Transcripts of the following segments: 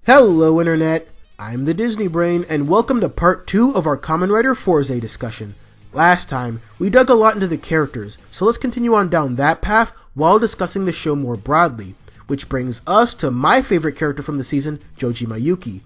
Hello Internet, I'm the Disney Brain, and welcome to part 2 of our Kamen Rider Fourze discussion. Last time, we dug a lot into the characters, so let's continue on down that path while discussing the show more broadly, which brings us to my favorite character from the season, Joji Mayuki.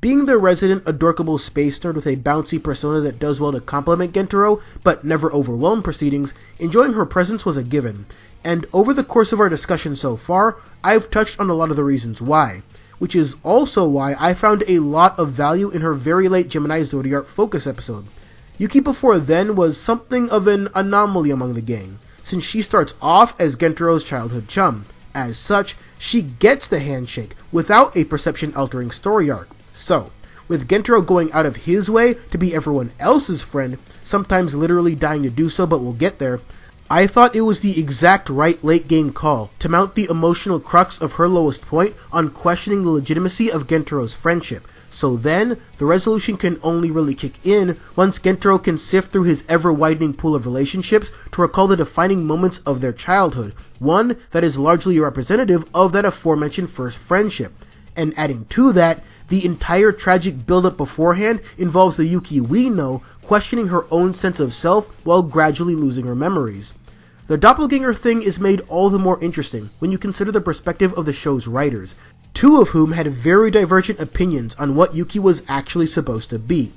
Being the resident adorkable space nerd with a bouncy persona that does well to compliment Gentaro, but never overwhelm proceedings, enjoying her presence was a given, and over the course of our discussion so far, I've touched on a lot of the reasons why, which is also why I found a lot of value in her very late Gemini Zodiac focus episode. Yuki before then was something of an anomaly among the gang, since she starts off as Gentaro's childhood chum. As such, she gets the handshake without a perception-altering story arc. So, with Gentaro going out of his way to be everyone else's friend, sometimes literally dying to do so but we'll get there, I thought it was the exact right late-game call to mount the emotional crux of her lowest point on questioning the legitimacy of Gentaro's friendship. So then, the resolution can only really kick in once Gentaro can sift through his ever-widening pool of relationships to recall the defining moments of their childhood, one that is largely representative of that aforementioned first friendship. And adding to that, the entire tragic build-up beforehand involves the Yuki we know questioning her own sense of self while gradually losing her memories. The doppelganger thing is made all the more interesting when you consider the perspective of the show's writers, two of whom had very divergent opinions on what Yuki was actually supposed to be.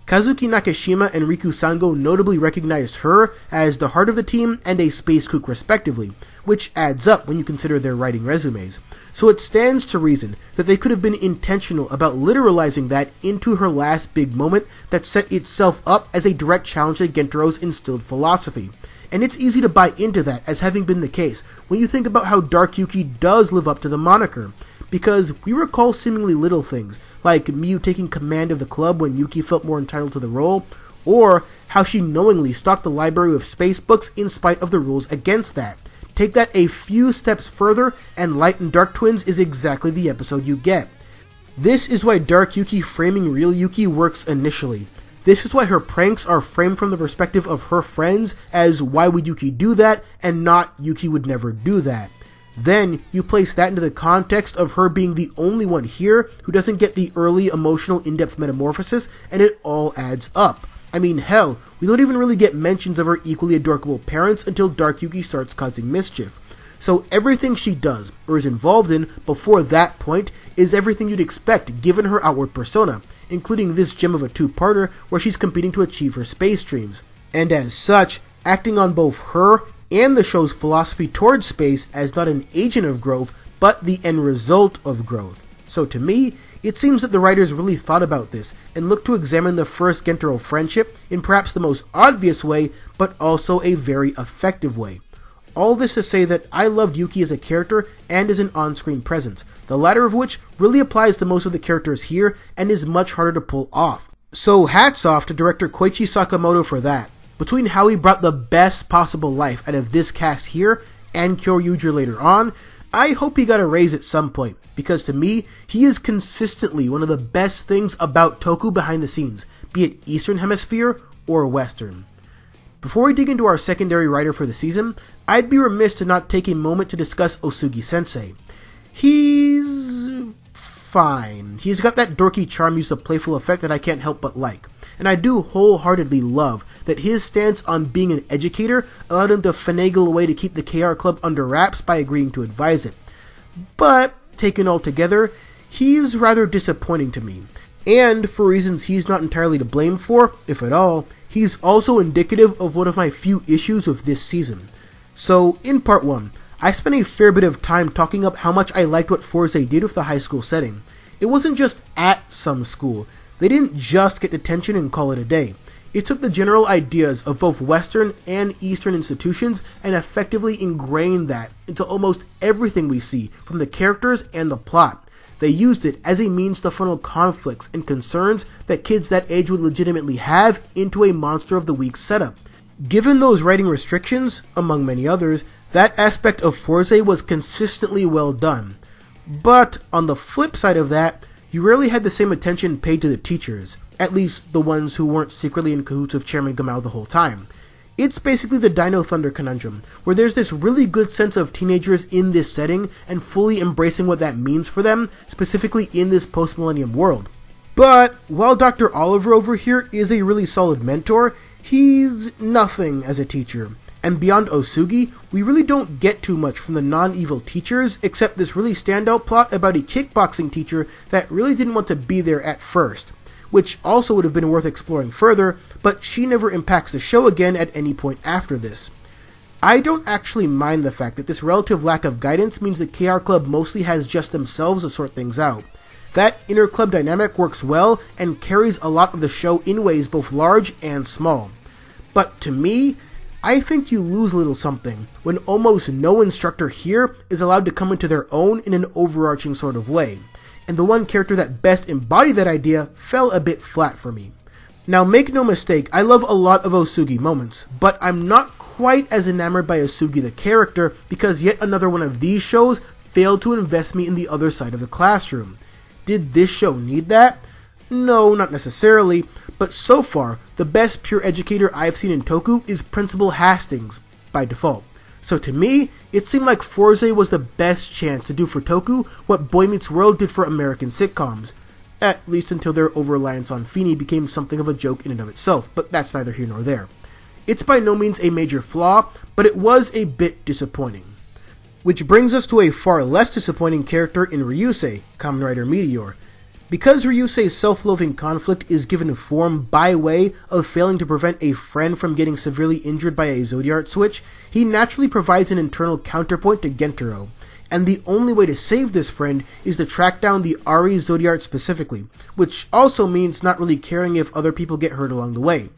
Kazuki Nakashima and Riku Sango notably recognized her as the heart of the team and a space kook respectively, which adds up when you consider their writing resumes. So it stands to reason that they could have been intentional about literalizing that into her last big moment that set itself up as a direct challenge to Gentaro's instilled philosophy. And it's easy to buy into that as having been the case when you think about how Dark Yuki does live up to the moniker, because we recall seemingly little things, like Miyu taking command of the club when Yuki felt more entitled to the role, or how she knowingly stocked the library with space books in spite of the rules against that. Take that a few steps further, and Light and Dark Twins is exactly the episode you get. This is why Dark Yuki framing real Yuki works initially. This is why her pranks are framed from the perspective of her friends as why would Yuki do that, and not Yuki would never do that. Then, you place that into the context of her being the only one here who doesn't get the early emotional in-depth metamorphosis, and it all adds up. I mean, hell, we don't even really get mentions of her equally adorable parents until Dark Yuki starts causing mischief. So everything she does, or is involved in, before that point, is everything you'd expect given her outward persona, including this gem of a two-parter where she's competing to achieve her space dreams. And as such, acting on both her and the show's philosophy towards space as not an agent of growth, but the end result of growth. So to me, it seems that the writers really thought about this, and looked to examine the first Gentaro friendship in perhaps the most obvious way, but also a very effective way. All this to say that I loved Yuki as a character and as an on-screen presence, the latter of which really applies to most of the characters here and is much harder to pull off. So hats off to director Koichi Sakamoto for that. Between how he brought the best possible life out of this cast here, and Kyoryuger later on, I hope he got a raise at some point, because to me, he is consistently one of the best things about Toku behind the scenes, be it Eastern Hemisphere or Western. Before we dig into our secondary writer for the season, I'd be remiss to not take a moment to discuss Asougi Sensei. He's fine. He's got that dorky charm used a playful effect that I can't help but like. And I do wholeheartedly love that his stance on being an educator allowed him to finagle a way to keep the KR Club under wraps by agreeing to advise it. But, taken all together, he's rather disappointing to me. And, for reasons he's not entirely to blame for, if at all, he's also indicative of one of my few issues with this season. So, in part 1, I spent a fair bit of time talking up how much I liked what Fourze did with the high school setting. It wasn't just at some school. They didn't just get detention and call it a day. It took the general ideas of both Western and Eastern institutions and effectively ingrained that into almost everything we see, from the characters and the plot. They used it as a means to funnel conflicts and concerns that kids that age would legitimately have into a Monster of the Week setup. Given those writing restrictions, among many others, that aspect of Fourze was consistently well done. But on the flip side of that, you rarely had the same attention paid to the teachers, at least the ones who weren't secretly in cahoots with Chairman Gamal the whole time. It's basically the Dino Thunder conundrum, where there's this really good sense of teenagers in this setting and fully embracing what that means for them, specifically in this post-millennium world. But while Dr. Oliver over here is a really solid mentor, he's nothing as a teacher. And beyond Asougi, we really don't get too much from the non-evil teachers, except this really standout plot about a kickboxing teacher that really didn't want to be there at first, which also would have been worth exploring further, but she never impacts the show again at any point after this. I don't actually mind the fact that this relative lack of guidance means the KR Club mostly has just themselves to sort things out. That inter-club dynamic works well and carries a lot of the show in ways both large and small. But to me, I think you lose a little something when almost no instructor here is allowed to come into their own in an overarching sort of way, and the one character that best embodied that idea fell a bit flat for me. Now make no mistake, I love a lot of Asougi moments, but I'm not quite as enamored by Asougi the character because yet another one of these shows failed to invest me in the other side of the classroom. Did this show need that? No, not necessarily, but so far, the best pure educator I've seen in Toku is Principal Hastings, by default. So to me, it seemed like Fourze was the best chance to do for Toku what Boy Meets World did for American sitcoms, at least until their over-reliance on Feeny became something of a joke in and of itself, but that's neither here nor there. It's by no means a major flaw, but it was a bit disappointing. Which brings us to a far less disappointing character in Ryusei, Kamen Rider Meteor. Because Ryusei's self-loathing conflict is given form by way of failing to prevent a friend from getting severely injured by a Zodiart switch, he naturally provides an internal counterpoint to Gentaro, and the only way to save this friend is to track down the Ari Zodiart specifically, which also means not really caring if other people get hurt along the way.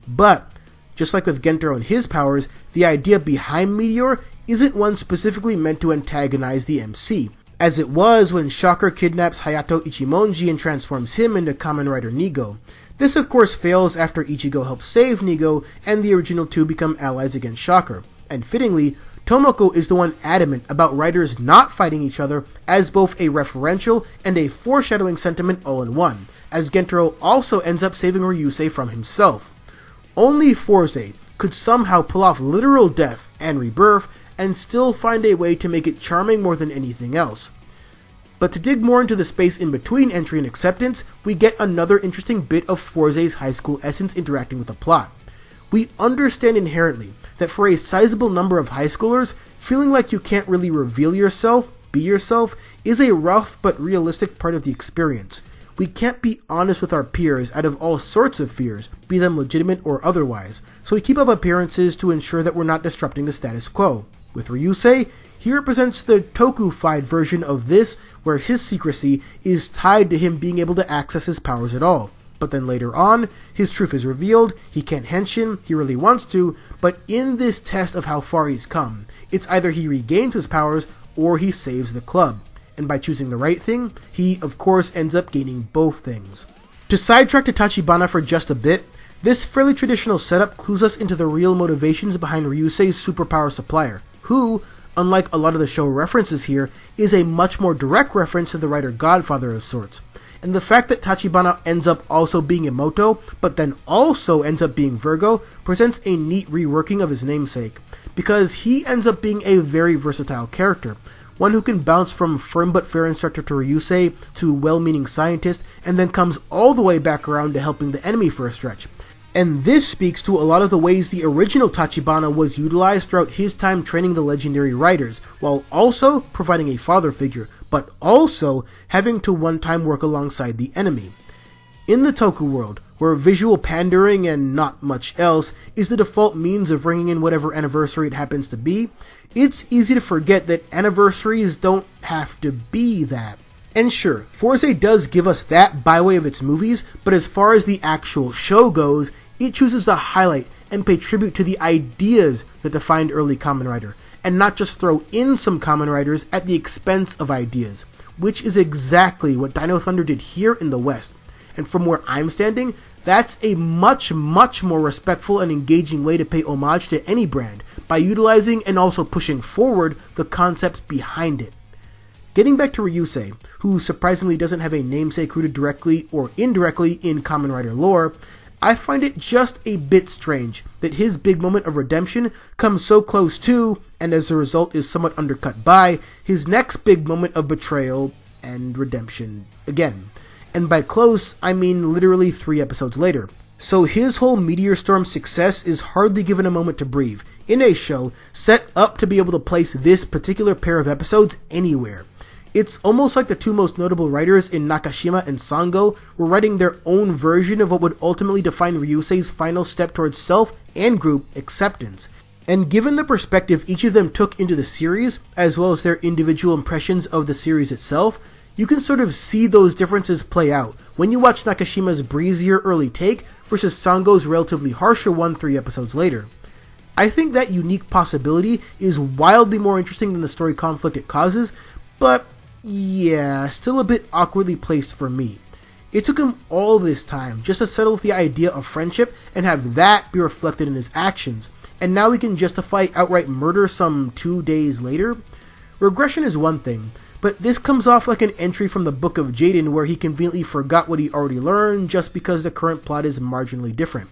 But, just like with Gentaro and his powers, the idea behind Meteor isn't one specifically meant to antagonize the MC, as it was when Shocker kidnaps Hayato Ichimonji and transforms him into Kamen Rider Nigo. This of course fails after Ichigo helps save Nigo, and the original two become allies against Shocker. And fittingly, Tomoko is the one adamant about riders not fighting each other as both a referential and a foreshadowing sentiment all in one, as Gentaro also ends up saving Ryusei from himself. Only Fourze could somehow pull off literal death and rebirth and still find a way to make it charming more than anything else. But to dig more into the space in between entry and acceptance, we get another interesting bit of Fourze's high school essence interacting with the plot. We understand inherently that for a sizable number of high schoolers, feeling like you can't really reveal yourself, be yourself, is a rough but realistic part of the experience. We can't be honest with our peers out of all sorts of fears, be them legitimate or otherwise, so we keep up appearances to ensure that we're not disrupting the status quo. With Ryusei, he represents the Toku-fied version of this, where his secrecy is tied to him being able to access his powers at all. But then later on, his truth is revealed, he can't henshin, he really wants to, but in this test of how far he's come, it's either he regains his powers or he saves the club. And by choosing the right thing, he of course ends up gaining both things. To sidetrack to Tachibana for just a bit, this fairly traditional setup clues us into the real motivations behind Ryusei's superpower supplier, who, unlike a lot of the show references here, is a much more direct reference to the writer Godfather of sorts. And the fact that Tachibana ends up also being Emoto, but then also ends up being Virgo, presents a neat reworking of his namesake, because he ends up being a very versatile character, one who can bounce from firm but fair instructor to Ryusei to well-meaning scientist, and then comes all the way back around to helping the enemy for a stretch. And this speaks to a lot of the ways the original Tachibana was utilized throughout his time training the legendary writers, while also providing a father figure, but also having to one time work alongside the enemy. In the Toku world, where visual pandering and not much else is the default means of bringing in whatever anniversary it happens to be, it's easy to forget that anniversaries don't have to be that. And sure, Fourze does give us that by way of its movies, but as far as the actual show goes, it chooses to highlight and pay tribute to the ideas that defined early Kamen Rider, and not just throw in some Kamen Riders at the expense of ideas, which is exactly what Dino Thunder did here in the West. And from where I'm standing, that's a much more respectful and engaging way to pay homage to any brand, by utilizing and also pushing forward the concepts behind it. Getting back to Ryusei, who surprisingly doesn't have a namesake rooted directly or indirectly in Kamen Rider lore, I find it just a bit strange that his big moment of redemption comes so close to, and as a result is somewhat undercut by, his next big moment of betrayal and redemption again. And by close, I mean literally 3 episodes later. So his whole Meteor Storm success is hardly given a moment to breathe, in a show set up to be able to place this particular pair of episodes anywhere. It's almost like the 2 most notable writers in Nakashima and Sango were writing their own version of what would ultimately define Ryusei's final step towards self and group acceptance. And given the perspective each of them took into the series, as well as their individual impressions of the series itself, you can sort of see those differences play out when you watch Nakashima's breezier early take versus Sango's relatively harsher one 3 episodes later. I think that unique possibility is wildly more interesting than the story conflict it causes, but yeah, still a bit awkwardly placed for me. It took him all this time just to settle with the idea of friendship and have that be reflected in his actions, and now he can justify outright murder some 2 days later? Regression is one thing, but this comes off like an entry from the Book of Jaden where he conveniently forgot what he already learned just because the current plot is marginally different.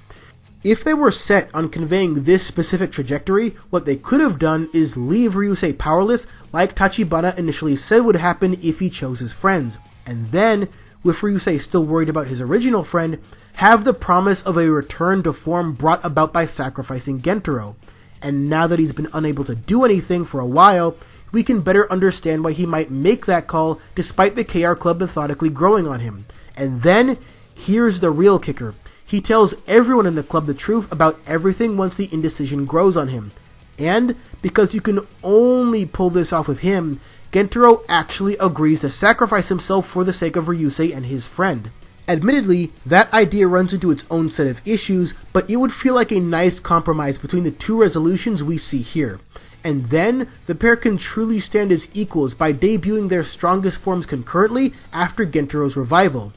If they were set on conveying this specific trajectory, what they could have done is leave Ryusei powerless like Tachibana initially said would happen if he chose his friends, and then, with Ryusei still worried about his original friend, have the promise of a return to form brought about by sacrificing Gentaro. And now that he's been unable to do anything for a while, we can better understand why he might make that call despite the KR Club methodically growing on him. And then, here's the real kicker. He tells everyone in the club the truth about everything once the indecision grows on him. And, because you can only pull this off with him, Gentaro actually agrees to sacrifice himself for the sake of Ryusei and his friend. Admittedly, that idea runs into its own set of issues, but it would feel like a nice compromise between the 2 resolutions we see here. And then, the pair can truly stand as equals by debuting their strongest forms concurrently after Gentaro's revival.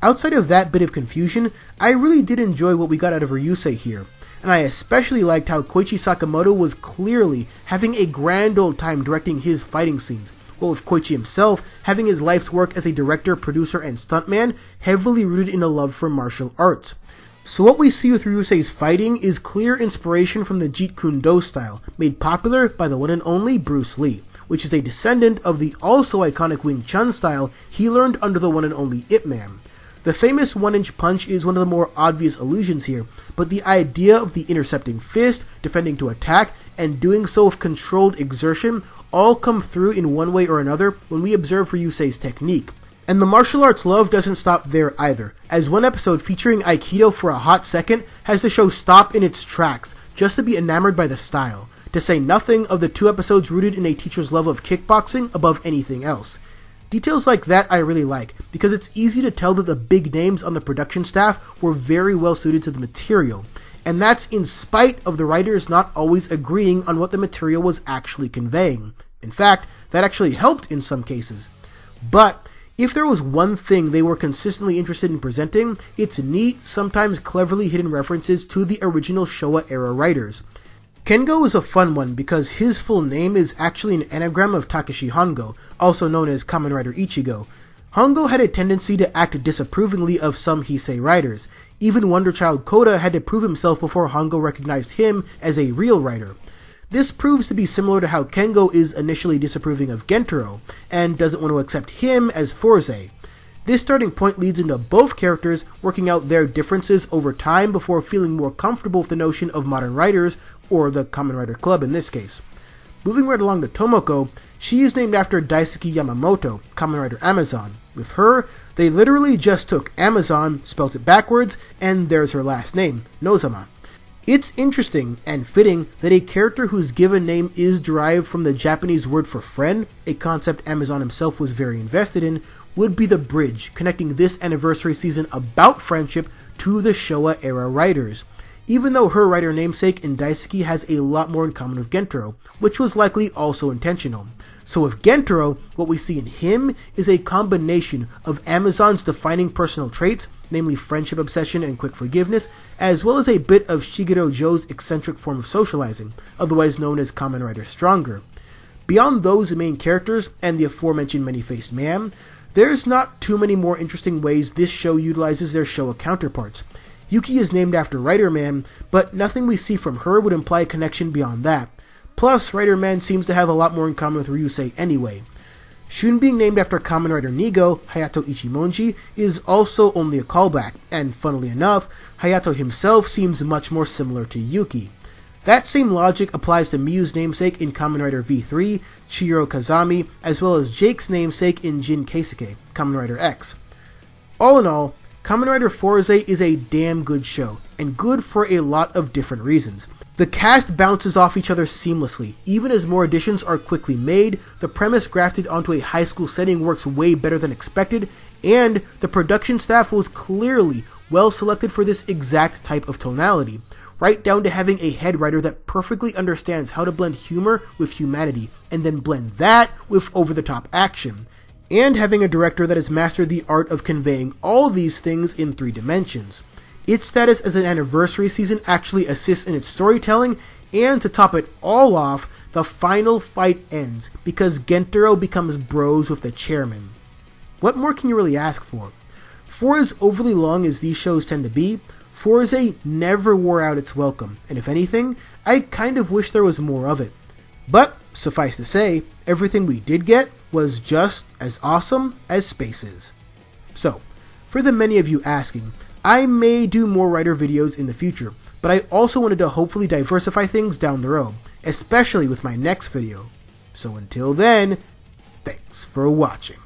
Outside of that bit of confusion, I really did enjoy what we got out of Ryusei here, and I especially liked how Koichi Sakamoto was clearly having a grand old time directing his fighting scenes, while with Koichi himself having his life's work as a director, producer, and stuntman heavily rooted in a love for martial arts. So what we see with Ryusei's fighting is clear inspiration from the Jeet Kune Do style, made popular by the one and only Bruce Lee, which is a descendant of the also iconic Wing Chun style he learned under the one and only Ip Man. The famous 1-inch punch is one of the more obvious allusions here, but the idea of the intercepting fist, defending to attack, and doing so with controlled exertion all come through in one way or another when we observe Ryusei's technique. And the martial arts love doesn't stop there either, as one episode featuring Aikido for a hot second has the show stop in its tracks just to be enamored by the style, to say nothing of the 2 episodes rooted in a teacher's love of kickboxing above anything else. Details like that I really like, because it's easy to tell that the big names on the production staff were very well suited to the material, and that's in spite of the writers not always agreeing on what the material was actually conveying. In fact, that actually helped in some cases. But if there was one thing they were consistently interested in presenting, it's neat, sometimes cleverly hidden references to the original Showa-era writers. Kengo is a fun one because his full name is actually an anagram of Takeshi Hongo, also known as Kamen Rider Ichigo. Hongo had a tendency to act disapprovingly of some Heisei writers. Even Wonder Child Koda had to prove himself before Hongo recognized him as a real writer. This proves to be similar to how Kengo is initially disapproving of Gentaro, and doesn't want to accept him as Fourze. This starting point leads into both characters working out their differences over time before feeling more comfortable with the notion of modern writers, or the Kamen Rider Club in this case. Moving right along to Tomoko, she is named after Daisuke Yamamoto, Kamen Rider Amazon. With her, they literally just took Amazon, spelt it backwards, and there's her last name, Nozama. It's interesting and fitting that a character whose given name is derived from the Japanese word for friend, a concept Amazon himself was very invested in, would be the bridge connecting this anniversary season about friendship to the Showa-era writers, even though her writer namesake in Daisuke has a lot more in common with Gentaro, which was likely also intentional. So with Gentaro, what we see in him is a combination of Amazon's defining personal traits, namely friendship obsession and quick forgiveness, as well as a bit of Shigeru Joe's eccentric form of socializing, otherwise known as Kamen Rider Stronger. Beyond those main characters and the aforementioned many-faced man, there's not too many more interesting ways this show utilizes their Showa counterparts. Yuki is named after Writer Man, but nothing we see from her would imply a connection beyond that. Plus, Writer Man seems to have a lot more in common with Ryusei anyway. Shun being named after Kamen Rider Nigo, Hayato Ichimonji, is also only a callback, and funnily enough, Hayato himself seems much more similar to Yuki. That same logic applies to Miyu's namesake in Kamen Rider V3, Chihiro Kazami, as well as Jake's namesake in Jin Keisuke, Kamen Rider X. All in all, Kamen Rider Fourze is a damn good show, and good for a lot of different reasons. The cast bounces off each other seamlessly, even as more additions are quickly made, the premise grafted onto a high school setting works way better than expected, and the production staff was clearly well selected for this exact type of tonality, right down to having a head writer that perfectly understands how to blend humor with humanity, and then blend that with over-the-top action, and having a director that has mastered the art of conveying all these things in 3 dimensions. Its status as an anniversary season actually assists in its storytelling, and to top it all off, the final fight ends because Gentaro becomes bros with the chairman. What more can you really ask for? For as overly long as these shows tend to be, Fourze never wore out its welcome, and if anything, I kind of wish there was more of it. But, suffice to say, everything we did get was just as awesome as space is. So, for the many of you asking, I may do more writer videos in the future, but I also wanted to hopefully diversify things down the road, especially with my next video. So until then, thanks for watching.